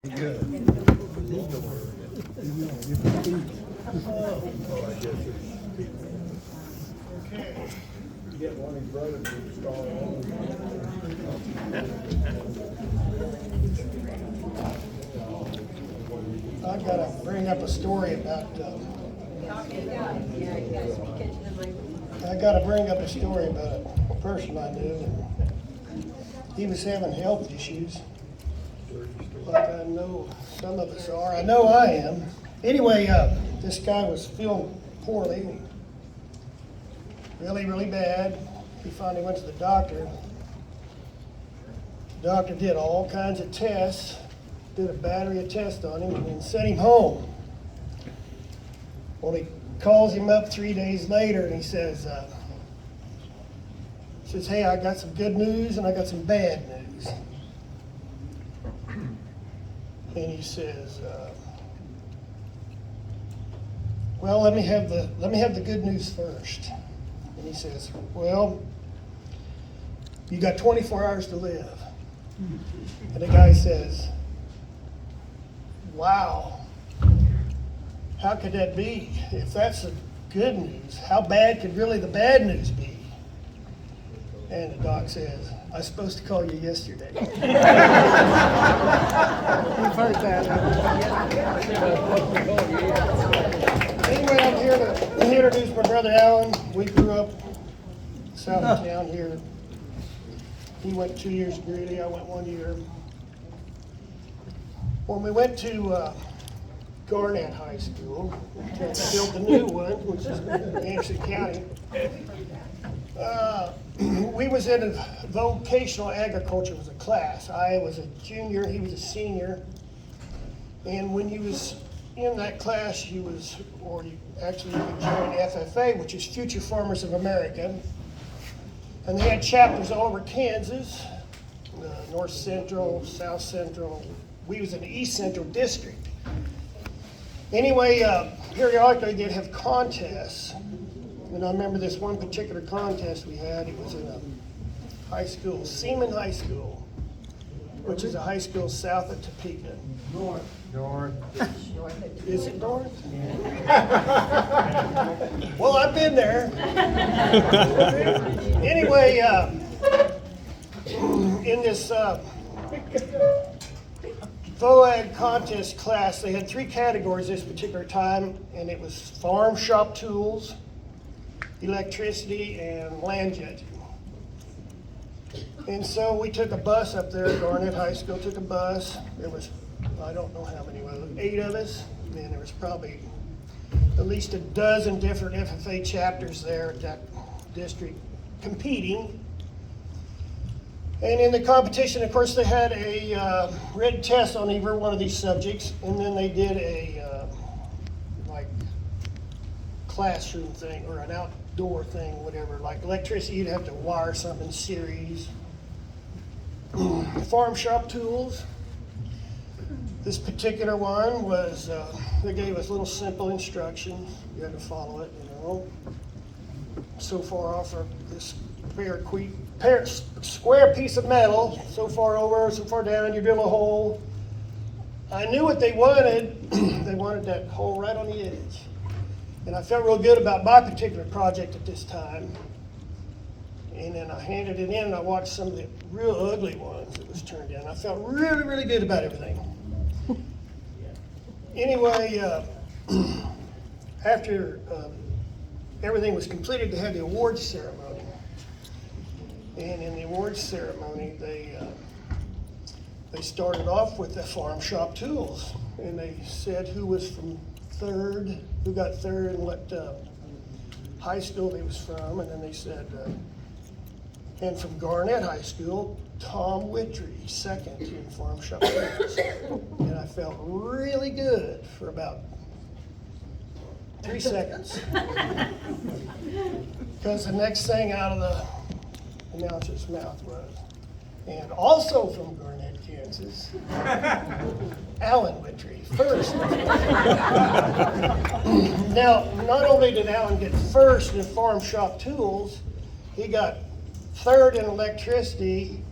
Good. Okay. You get one of his brothers to start I've got to bring up a story about. I got to bring up a story about a person I knew. And he was having health issues, like I know some of us are. I know I am. Anyway, this guy was feeling poorly, really bad. He finally went to the doctor. The doctor did all kinds of tests, did a battery of tests on him, and then sent him home. Well, he calls him up 3 days later, and he says, hey, I got some good news and I got some bad news. And he says, well, let me have the good news first. And he says, well, you got 24 hours to live. And the guy says, wow, how could that be? If that's the good news, how bad could really the bad news be? And the doc says, I was supposed to call you yesterday. You've heard that. Anyway, I'm here to introduce my brother Alan. We grew up south of town here. He went 2 years to Greeley, I went 1 year. When we went to Garnett High School, until they built the new one, which is in Anderson County, we was in a vocational agriculture was a class. I was a junior, he was a senior. And when you was in that class, you could join FFA, which is Future Farmers of America. And they had chapters all over Kansas, North Central, South Central. We was in the East Central District. Anyway, periodically they'd have contests. And I remember this one particular contest we had. It was in a high school, Seaman High School, which is a high school south of Topeka. North. Is it north? Well, I've been there. Anyway, in this VOAG contest class, they had 3 categories this particular time, and it was farm shop tools, electricity, and land judging. And so we took a bus up there at Garnett High School, took a bus. There was, I don't know how many, 8 of us, and there was probably at least a dozen different FFA chapters there at that district competing. And in the competition, of course, they had a written test on either one of these subjects, and then they did a classroom thing or an outdoor thing, whatever. Like electricity, you'd have to wire something in series. Farm shop tools. This particular one was, they gave us little simple instructions. You had to follow it, So far off of this square piece of metal, so far over, so far down, you drill a hole. I knew what they wanted. They wanted that hole right on the edge. And I felt real good about my particular project at this time. And then I handed it in and I watched some of the real ugly ones that was turned in. I felt really good about everything. Anyway, after everything was completed, they had the awards ceremony. And in the awards ceremony, they started off with the farm shop tools. And they said who was from third, who got third, and what high school they was from. And then they said, and from Garnett High School, Tom Wittry, second in farm shop tools. And I felt really good for about 3 seconds. Because the next thing out of the announcer's mouth was, and also from Garnett, Kansas, Alan Wittry, first. Now, not only did Alan get first in farm shop tools, he got third in electricity,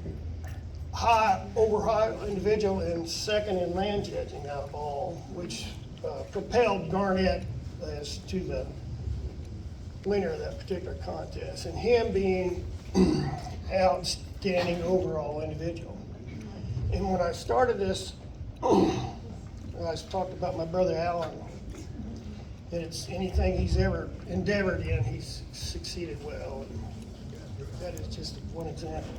high individual and second in land judging out of all, which propelled Garnett as to the winner of that particular contest, and him being outstanding overall individual. And when I started this, I talked about my brother Alan, and it's anything he's ever endeavored in, he's succeeded well. And that is just one example.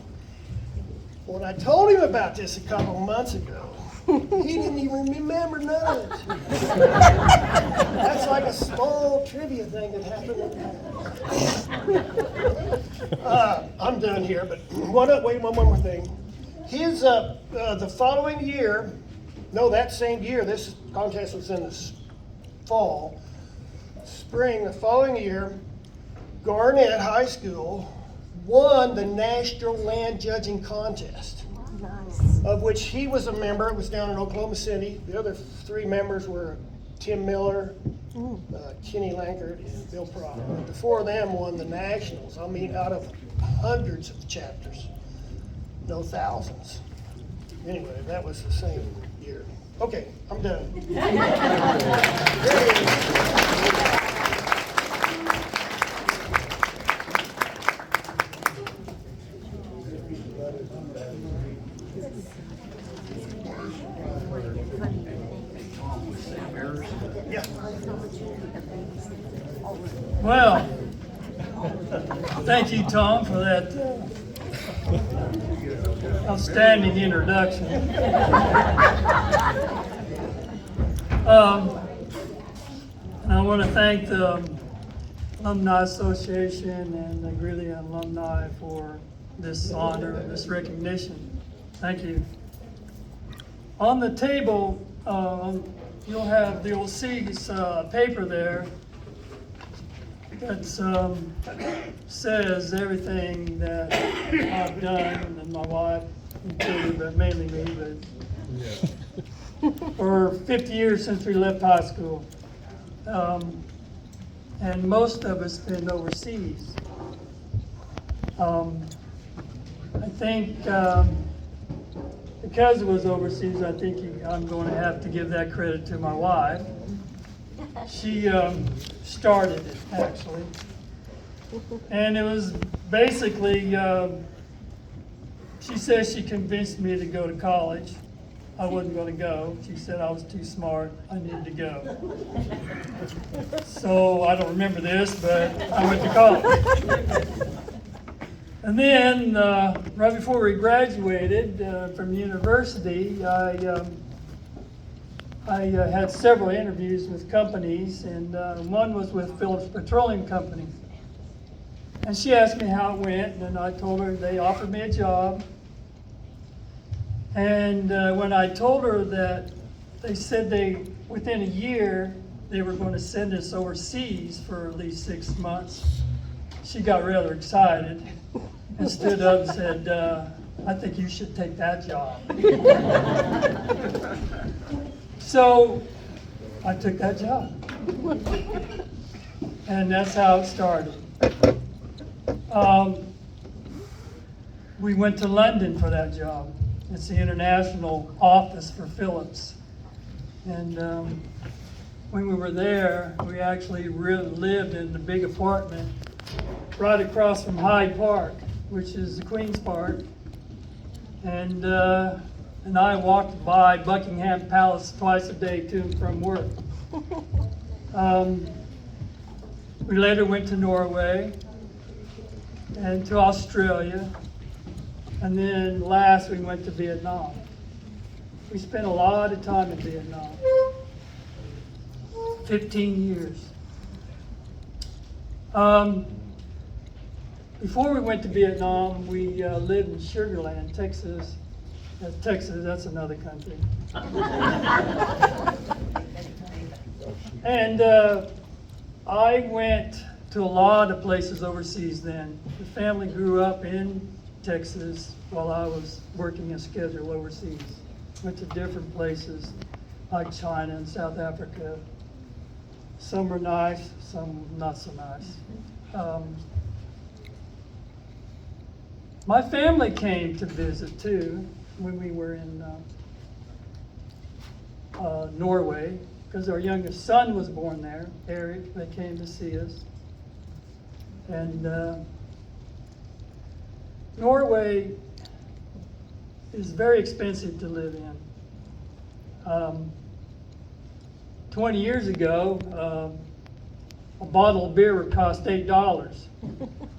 When I told him about this a couple of months ago, he didn't even remember none of it. That's like a small trivia thing that happened. I'm done here, but wait, one more thing. His, the following year, no, that same year, this contest was in the fall, spring, the following year, Garnett High School won the National Land Judging Contest, of which he was a member. It was down in Oklahoma City. The other three members were Tim Miller, Kenny Lankard, and Bill Proctor. The four of them won the Nationals. I mean, out of hundreds of chapters, no thousands. Anyway, that was the same year. Okay, I'm done. Yeah. Well, thank you, Tom, for that outstanding introduction. And I want to thank the Alumni Association and the Greeley alumni for this honor, this recognition. Thank you. On the table, you'll see paper there that says everything that I've done, and my wife included, but mainly me, but for 50 years since we left high school. And most of us been overseas. I think because it was overseas, I think I'm going to have to give that credit to my wife. She started it, actually. And it was basically, she says she convinced me to go to college. I wasn't going to go. She said I was too smart. I needed to go. So I don't remember this, but I went to college. And then, right before we graduated from university, I had several interviews with companies, and one was with Phillips Petroleum Company. And she asked me how it went, and I told her they offered me a job. And when I told her that they said within a year, they were going to send us overseas for at least 6 months, she got rather excited and stood up and said, I think you should take that job. So I took that job. And that's how it started. We went to London for that job. It's the international office for Phillips. And when we were there, we actually lived in the big apartment right across from Hyde Park, which is the Queen's Park. And I walked by Buckingham Palace twice a day to and from work. We later went to Norway and to Australia. And then last we went to Vietnam. We spent a lot of time in Vietnam. 15 years. Before we went to Vietnam, we lived in Sugar Land, Texas. Texas, that's another country. And I went to a lot of places overseas then. The family grew up in Texas while I was working a schedule overseas. Went to different places like China and South Africa. Some were nice, some not so nice. My family came to visit too. when we were in Norway, because our youngest son was born there, Eric. They came to see us. And Norway is very expensive to live in. 20 years ago, a bottle of beer would cost $8.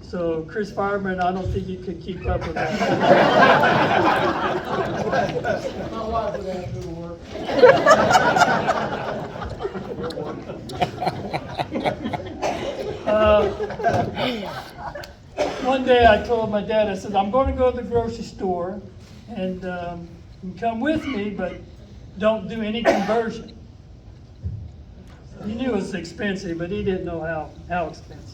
So Chris Fireman, I don't think you could keep up with that. My wife would have to do work. One day I told my dad, I said, I'm going to go to the grocery store and you can come with me, but don't do any conversion. He knew it was expensive, but he didn't know how expensive.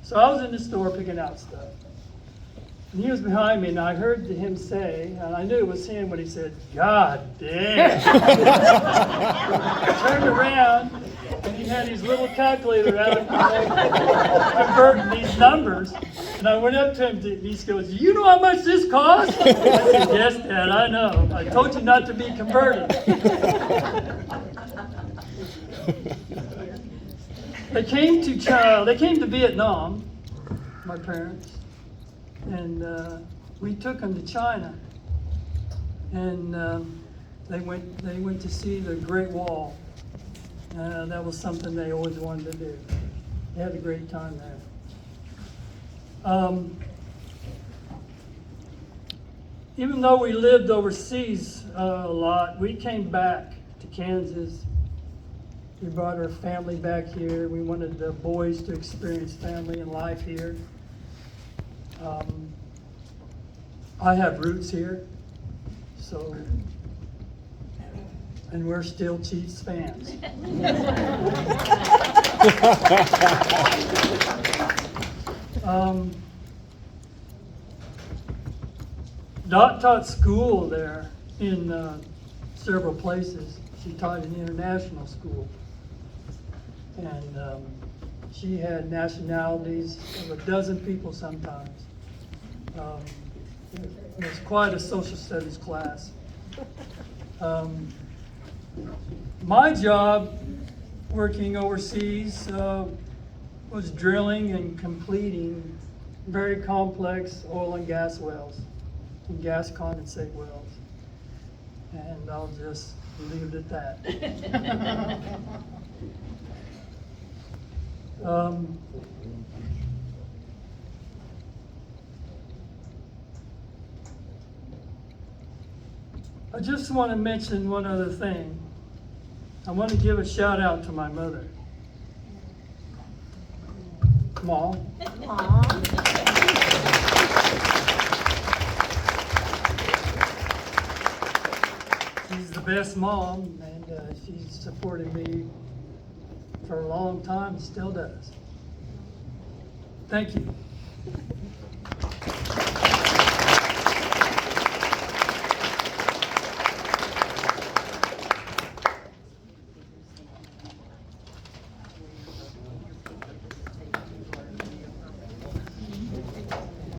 So I was in the store picking out stuff. And he was behind me, and I heard him say, and I knew it was him when he said, "God damn." I turned around, and he had his little calculator out converting these numbers. And I went up to him, and he goes, "Do you know how much this costs?" I said, "Yes, Dad, I know. I told you not to be converted." They came to Vietnam, my parents, and we took them to China, and they went to see the Great Wall. That was something they always wanted to do. They had a great time there. Even though we lived overseas a lot, we came back to Kansas. We brought our family back here. We wanted the boys to experience family and life here. I have roots here, so, and we're still Chiefs fans. Dot taught school there in several places. She taught in international school. And she had nationalities of a dozen people sometimes. It was quite a social studies class. My job working overseas was drilling and completing very complex oil and gas wells and gas condensate wells. And I'll just leave it at that. I just want to mention one other thing. I want to give a shout out to my mother. Mom. She's the best mom, and she's supported me for a long time and still does. Thank you.